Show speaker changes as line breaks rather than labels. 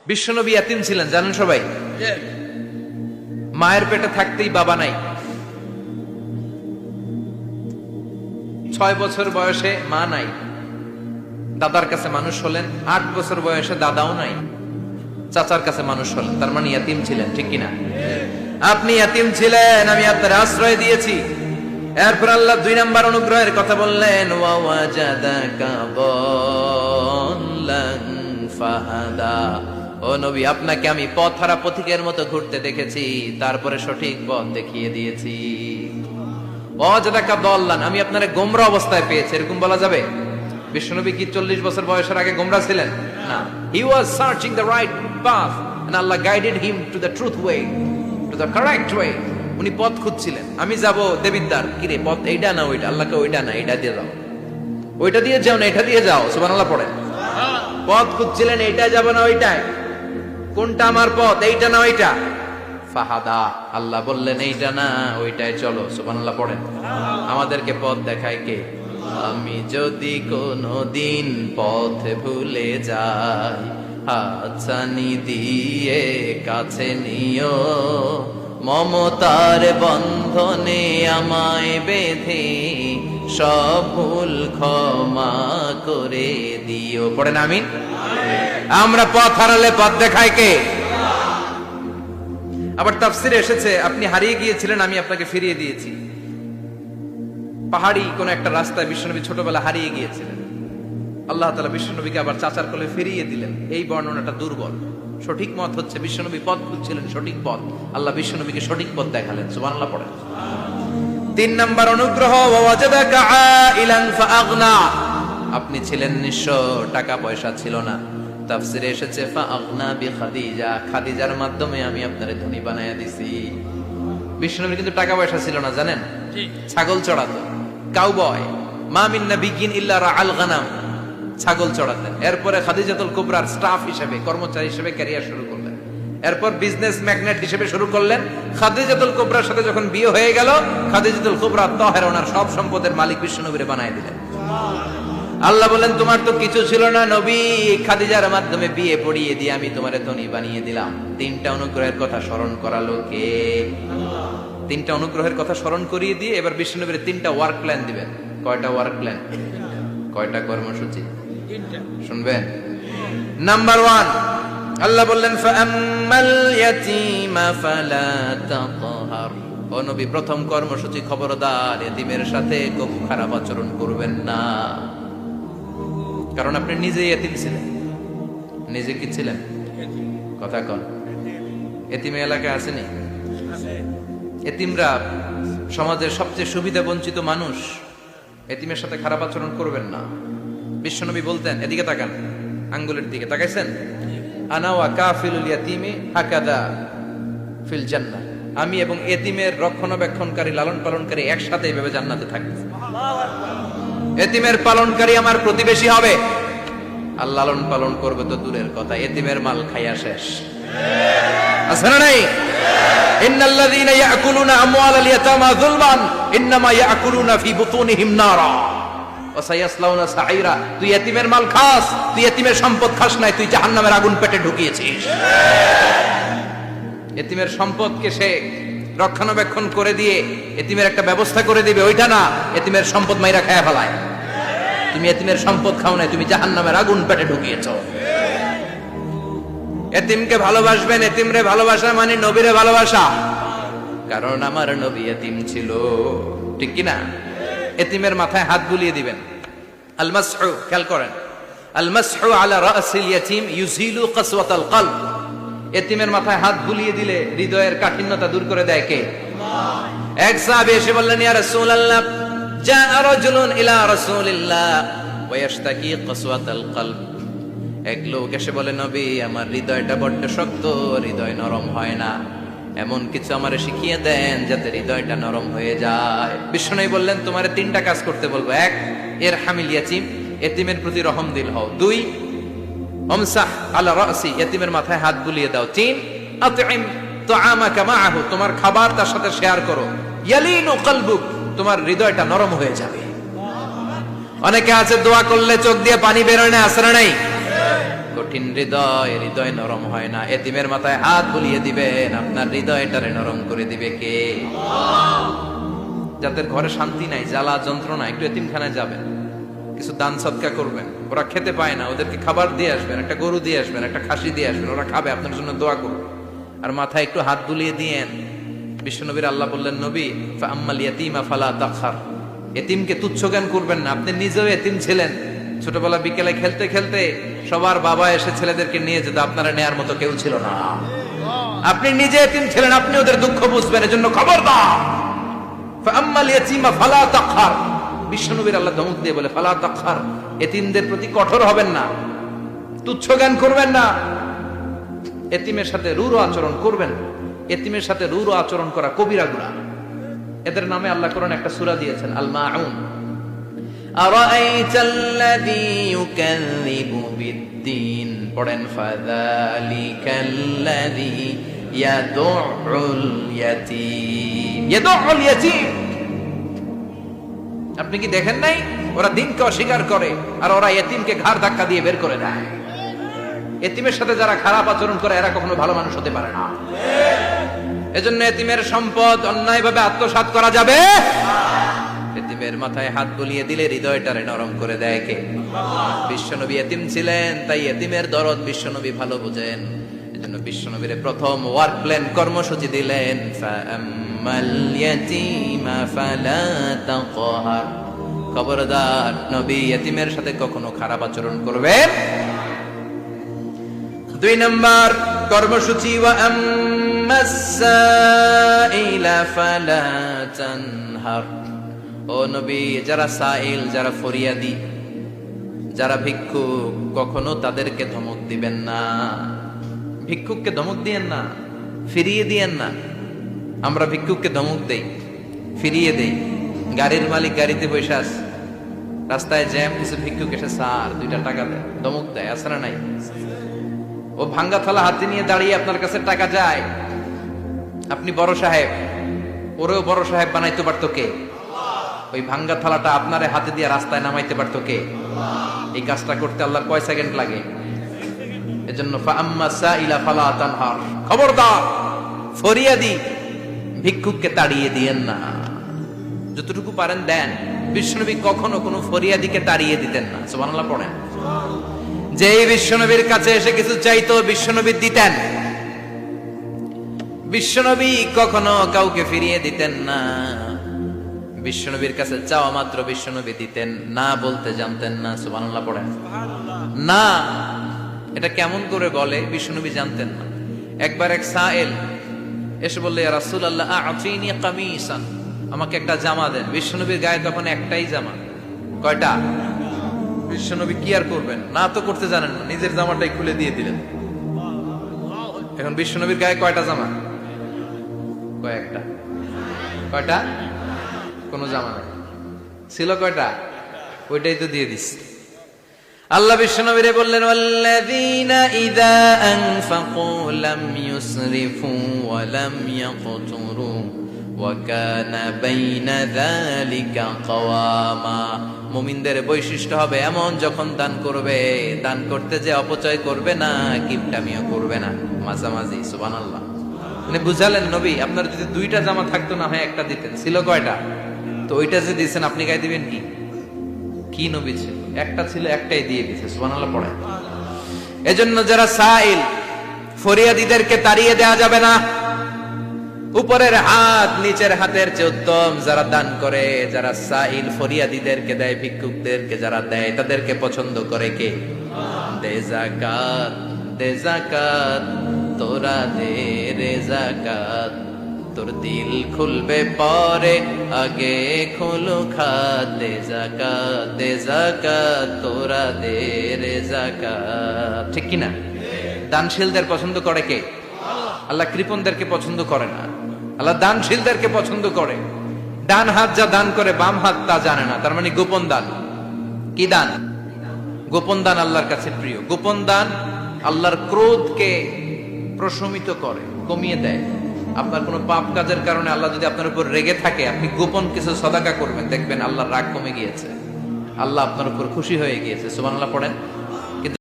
বিশ্বনবী ইয়াতিম ছিলেন জানেন সবাই। মায়ের পেটে থাকতেই বাবা নাই, 6 বছর বয়সে মা নাই, দাদার কাছে মানুষ হলেন। 8 বছর বয়সে দাদাও নাই, চাচার কাছে মানুষ হলেন। তার মানে ইয়াতিম ছিলেন, ঠিক কিনা? আপনি ইয়াতিম ছিলেন, আমি আপনার আশ্রয় দিয়েছি। এরপর আল্লাহ 2 নাম্বার অনুগ্রহের কথা বললেন, ওয়া ওয়াজাদাকা দাল্লান ফাহাদা। ও নবী, আপনাকে আমি পথহারা পথিকের মতো ঘুরতে দেখেছি, তারপরে সঠিক পথ দেখিয়ে দিয়েছি। ওয়াজাদাকা দাল্লান, আমি আপনারে গোমরা অবস্থায় পেয়েছি, এরকম বলা যাবে? বিশ্বনবী কি 40 বছর বয়সের আগে গোমরা ছিলেন? না, he was searching the right path and Allah guided him to the truth way, to the correct way. উনি পথ খুঁজছিলেন। আমি যাব দেবিদ্দার, কি রে পথ এইটা না ওইটা? আল্লাহকে ওইটা না এটা দিয়ে যাও, ওইটা দিয়ে যাও না এটা দিয়ে যাও। সুবহানাল্লাহ পড়েন। পথ খুঁজছিলেন, এইটা যাব না ওইটাই, কোনটা আমার পথ, এইটা না ওইটা? ফাহাদা, আল্লাহ বললেন এইটা না ওইটাই চলো। সুবহানাল্লাহ পড়েন। আমাদেরকে পথ দেখায় কে? আমি যদি কোনদিন পথ ভুলে যাই, হাতছানি দিয়ে কাছে নিও, মমতার বন্ধনে আমায় বেঁধে সব ভুল ক্ষমা করে দিও। পড়েন আমিন। আমরা পথ হারালে পথ দেখায় কে? আবার তাফসিরে এসেছে, আপনি হারিয়ে গিয়েছিলেন, আমি আপনাকে ফিরিয়ে দিয়েছি। পাহাড়ি কোন একটা রাস্তায় বিশ্বনবী ছোটবেলা হারিয়ে গিয়েছিলেন, আল্লাহ তাআলা বিশ্বনবীকে আবার চাচার কোলে ফিরিয়ে দিলেন। এই বর্ণনাটা দুর্বল। সঠিক মত হচ্ছে বিশ্বনবী পথ খুঁজছিলেন, সঠিক পথ। আল্লাহ বিশ্বনবীকে সঠিক পথ দেখালেন। সুবহানাল্লাহ পড়েন। 3 নাম্বার অনুগ্রহ, ওয়াজাদাকা আইলান ফাআগনা। আপনি ছিলেন নিঃস্ব, টাকা পয়সা ছিল না। তাফসিরে এসেছে ফাআগনা বিখাদিজা, খাদিজার মাধ্যমে আমি আপনারে ধনী বানায়া দিছি। বিশ্বনবীর কিন্তু টাকা পয়সা ছিল না, জানেন? ছাগল চড়াতো, কাউবয়। মা মিন নাবিয়্যিন ইল্লা রাআল গানাম, ছাগল চড়াতেন। এরপরে খাদিজাতুল কুবরার স্টাফ হিসেবে, কর্মচারী হিসেবে ক্যারিয়ার শুরু করলেন। এরপর বিজনেস ম্যাগনেট হিসেবে শুরু করলেন। খাদিজাতুল কুবরার সাথে যখন বিয়ে হয়ে গেল, খাদিজাতুল কুবরা তাহেরা, ওনার সব সম্পদের মালিক বিশ্বনবীরে বানায় দিলেন। আল্লাহ বলেন, তোমার তো কিছু ছিল না নবী, খাদিজার মাধ্যমে বিয়ে পড়িয়ে দিয়ে আমি তোমারে ধনী বানিয়ে দিলাম। 3টা অনুগ্রহের কথা স্মরণ করালো কে? 3টা অনুগ্রহের কথা স্মরণ করিয়ে দিয়ে এবার বিশ্বনবীর 3টা ওয়ার্ক প্ল্যান দিবেন। কয়টা ওয়ার্ক প্ল্যান? কয়টা কর্মসূচি? 3টা। শুনবেন। নাম্বার 1, আল্লাহ বললেন, ফাআম্মাল ইয়াতীমা ফালা তাকহার। ও নবী, প্রথম কর্মসূচি, খবরদার এতিমের সাথে খুব খারাপ আচরণ করবেন না। কারণ আপনি নিজেই এতিম ছিলেন। নিজে কি ছিলেন? কথা কন। এতিমে এলাকায় আসেনি? এতিমরা সমাজের সবচেয়ে সুবিধা বঞ্চিত মানুষ। এতিমের সাথে খারাপ আচরণ করবেন না। বিশ্বনবী বলতেন, এদিকে তাকান, আঙ্গুলের দিকে তাকাইছেন? আনা ওয়া কাফিলুল ইয়াতীমি হাকাদা ফিল জান্নাহ। আমি এবং এতিমের রক্ষণাবেক্ষণকারী, লালন পালনকারী একসাথে এইভাবে জান্নাতে থাকবে। এতিমের পালনকারী আমার প্রতিবেশী হবে, আর লালন পালন করবে তো দূরের কথা, এতিমের মাল খাইয়া শেষ। আছে না নাই? ইন্নাল্লাযীনা ইয়াকুলুনা আমওয়ালাল ইয়াতামা যুলমান ইন্নামা ইয়াকুলুনা ফি বুতুনিহিম নারা ওয়া সায়াসলাউনা সাঈরা। তুই এতিমের মাল খাস, তুই এতিমের সম্পদ খাস নাই, তুই জাহান্নামের আগুন পেটে ঢুকিয়েছিস। এতিমের সম্পদকে সে রক্ষণাবেক্ষণ করে দিয়ে এতিমের একটা ব্যবস্থা করে দিবে, ওইটা না, এতিমের সম্পদ মাইরা খায়া ফেলায়। তুমি এতিমের সম্পদ খাও নাই, তুমি জাহান্নামের আগুন পেটে ঢুকিয়েছো। এতিমকে ভালোবাসবেন। এতিমরে ভালোবাসা মানে নবীরে ভালোবাসা, কারণ আমার নবী এতিম ছিল, ঠিক কি না? এতিমের মাথায় হাত বুলিয়ে দিবেন। আল মাসহু, খেয়াল করেন, আল মাসহু আলা রাসিল ইয়াতীম ইউজিলু কাসওয়াতাল কলব। এতিমের মাথায় হাত বুলিয়ে দিলে হৃদয়ের কাঠিন্যতা দূর করে দেয় কে? আল্লাহ। এক সাহাবী এসে বললেন, ইয়া রাসূলুল্লাহ, জাআ রাজুলুন ইলা রাসূলিল্লাহ ওয়া ইয়াশতাকি কাসওয়াতাল কলব। এক লোক এসে বলে, নবী, আমার হৃদয়টা বড্ড শক্ত, হৃদয় নরম হয় না, এমন কিছু আমারে শিখিয়ে দেন যাতে হৃদয়টা নরম হয়ে যায়। বিশ্বনবী বললেন, তোমারে 3টা কাজ করতে বলবো। 1, ইরহামিল ইয়াতীম, এতিমের প্রতি রহম দিল হও। 2, আমসাহ আলা রাসি, এতিমের মাথায় হাত বুলিয়ে দাও। 3, আতইম তুআমাকা মাআহু, তোমার খাবার তার সাথে শেয়ার করো। ইয়ালিনু কলবুক, তোমার হৃদয়টা নরম হয়ে যাবে। অনেকে আছে দোয়া করলে চোখ দিয়ে পানি বের হয় না, আছে না নাই? কঠিন হৃদয়, হৃদয় নরম হয় না। এতিমের মাথায় হাত বুলিয়ে দিবেন, আপনার হৃদয়টারে নরম করে দিবে কে? যাদের ঘরে শান্তি নাই, জ্বালা যন্ত্রণা, একটু এতিমখানায় যাবেন, কিছু দান সদকা করবেন। ওরা খেতে পায় না, ওদেরকে খাবার দিয়ে আসবেন, একটা গরু দিয়ে আসবেন, একটা খাসি দিয়ে আসবেন, ওরা খাবে, আপনার জন্য দোয়া করবে। আর মাথায় একটু হাত বুলিয়ে দিয়েন। বিশ্বনবীর আল্লাহ বললেন, নবী ফাআম্মাল ইয়াতীমা ফালা তাখহার, এতিমকে তুচ্ছ জ্ঞান করবেন না। আপনি নিজেও এতিম ছিলেন, ছোটবেলা বিকেলে খেলতে খেলতে সবার বাবা এসে ছেলেদেরকে নিয়ে যেত, আপনারা নেয়ার মতো কেউ ছিল না। আপনি নিজে এতিম ছিলেন, আপনি ওদের দুঃখ বুঝবেন, এজন্য খবরদার ফাআম্মাল ইয়াতীমা ফালা তাখহার। বিশ্বনবীর আল্লাহ ধমক দিয়ে বলে, ফালা তাখহার, এতিমদের প্রতি কঠোর হবেন না, তুচ্ছ জ্ঞান করবেন না, এতিমের সাথে রূঢ় আচরণ করবেন। এতিমের সাথে রূঢ় আচরণ করা কবিরা গুনাহ। এদের নামে আল্লাহ কোরআনে একটা সূরা দিয়েছেন, আল মাউন। আরাআইতাল্লাযী ইউকাযযিবু বিদ্দীন, পড়েন, ফাযালিকাল্লাযী ইয়াদুউল ইয়াতীম। ইয়াদুউল ইয়াতীম, আপনি কি দেখেন নাই? ওরা দিনকে অস্বীকার করে, আর ওরা এতিমকে ঘাড় ধাক্কা দিয়ে বের করে দেয়। এতিমের সাথে যারা খারাপ আচরণ করে, এরা কখনো ভালো মানুষ হতে পারে না। এজন্য এতিমের সম্পদ অন্যায়ভাবে আত্মসাৎ করা যাবে। এতিমের মাথায় হাত বুলিয়ে দিলে হৃদয়টারে নরম করে দেয় কে? বিশ্বনবী এতিম ছিলেন, তাই এতিমের দরদ বিশ্বনবী ভালো বুঝেন। এজন্য বিশ্বনবীর প্রথম ওয়ার্ক প্ল্যান, কর্মসূচি দিলেন, ফাআম্মাল ইয়াতীমা ফালা তাকহার। খবরদার, নবী এতিমের সাথে কখনো খারাপ আচরণ করবেন। 2 নম্বর কর্মসূচি, ওয়া আম্মাস সাইলা ফালা তানহার। ও নবী, যারা সাইল, যারা ফরিয়াদি, যারা ভিক্ষুক, কখনো তাদেরকে ধমক দিবেন না। ভিক্ষুককে ধমক দিয়েন না, ফিরিয়ে দিয়েন না। আমরা ভিক্ষুককে ধমক দেই, ফিরিয়ে দেই। গাড়ির মালিক গাড়িতে বসে আছে, রাস্তায় জ্যাম, কিছু ভিক্ষুক এসে স্যার 2টা টাকা দেয়, ধমক দেয়, আছে না নাই? ও ভাঙ্গা থালা হাতে নিয়ে দাঁড়িয়ে আপনার কাছে টাকা যায়। আপনি বড় সাহেব, ওরেও বড় সাহেব বানাইতে পারতো কে? ওই ভাঙ্গা থালাটা আপনারে হাতে দিয়ে রাস্তায় নামাইতে পারতো কে? এই কাজটা করতে আল্লাহর কয় সেকেন্ড লাগে? এজন্য ফাআম্মা সাইলা ফালা তানহার, খবরদার, ফরিয়াদি ভিক্ষুককে তাড়িয়ে দিয়েন না। যতটুকু পারেন দেন। বিশ্বনবী কখনো কোনো ফরিয়াদিকে তাড়িয়ে দিতেন না। সুবহানাল্লাহ পড়েন। যেই বিশ্বনবীর কাছে এসে কিছু চাইতো, বিশ্বনবী দিতেন। বিশ্বনবী কখনো কাউকে ফিরিয়ে দিতেন না। বিশ্বনবীর কাছে চাওয়া মাত্র বিশ্বনবী দিতেন, না বলতে জানতেন না। সুবহানাল্লাহ পড়েন। না, এটা কেমন করে বলে বিশ্বনবী জানতেন না। একবার এক সাইল এসে বললে, ইয়া রাসূলুল্লাহ আ'তিনি কামিসান, আমাকে একটা জামা দেন। বিশ্বনবীর গায়ে তখন একটাই জামা। কয়টা? বিশ্বনবী কি আর করবেন, না তো করতে জানেন না, নিজের জামাটাই খুলে দিয়ে দিলেন। এখন বিশ্বনবীর গায়ে কয়টা জামা? কয়েকটা। কয়টা? কোনো জামা নাই, ছিল কয়টা? ওইটাই তো দিয়ে দিস। আল্লাহ বিশ্বনবীরে বললেন, ওয়াল্লাযীনা ইযা আনফাকু লাম ইউসরিফু ওয়া লাম ইয়াকতুরু ওয়া কানা বাইনা যালিকা কাওয়ামা। মুমিনদের বৈশিষ্ট্য হবে এমন, যখন দান করবে, দান করতে যে অপচয় করবে না, কিপটামিও করবে না, মাঝামাঝি। সুবহানাল্লাহ। মানে বুঝালেন নবী, আপনার যদি 2টা জামা থাকতো না হয় একটা দিতেন। ছিল কয়টা? তো ওইটা যে দিয়েছেন আপনি গায়ে দিবেন কি? কি নবী ছিল? একটা ছিল, একটাই দিয়ে দিয়েছে। সুবহানাল্লাহ পড়ে। এজন্য যারা সাইল, ফরিয়াদিদেরকে তাড়িয়ে দেওয়া যাবে না। উপরের হাত নিচের হাতের চেয়ে উত্তম। যারা দান করে, যারা সাইল ফরিয়াদিদেরকে দেয়, ভিক্ষুকদেরকে যারা দেয়, তাদেরকে পছন্দ করে কে? দে যাকাত, দে যাকাত, তোরা দে রে যাকাত, তোর দিল খুলবে পরে, আগে খুলো খাত। দে যাকাত, দে যাকাত, তোরা দে রে যাকাত। ঠিক কিনা? দানশীলদের পছন্দ করে কে? আল্লাহ কৃপণদেরকে পছন্দ করে না। আল্লাহ দানশীলদেরকে পছন্দ করে। ডান হাত যা দান করে, বাম হাত তা জানে না, তার মানে গোপন দান। কি দান? গোপন দান আল্লাহর কাছে প্রিয়। গোপন দান আল্লাহর ক্রোধকে প্রশমিত করে, কমিয়ে দেয়। আপনার কোনো পাপ কাজের কারণে আল্লাহ যদি আপনার উপর রেগে থাকে, আপনি গোপন কিছু সদাকা করবেন, দেখবেন আল্লাহর রাগ কমে গিয়েছে, আল্লাহ আপনার উপর খুশি হয়ে গিয়েছে। সুবহানাল্লাহ পড়েন।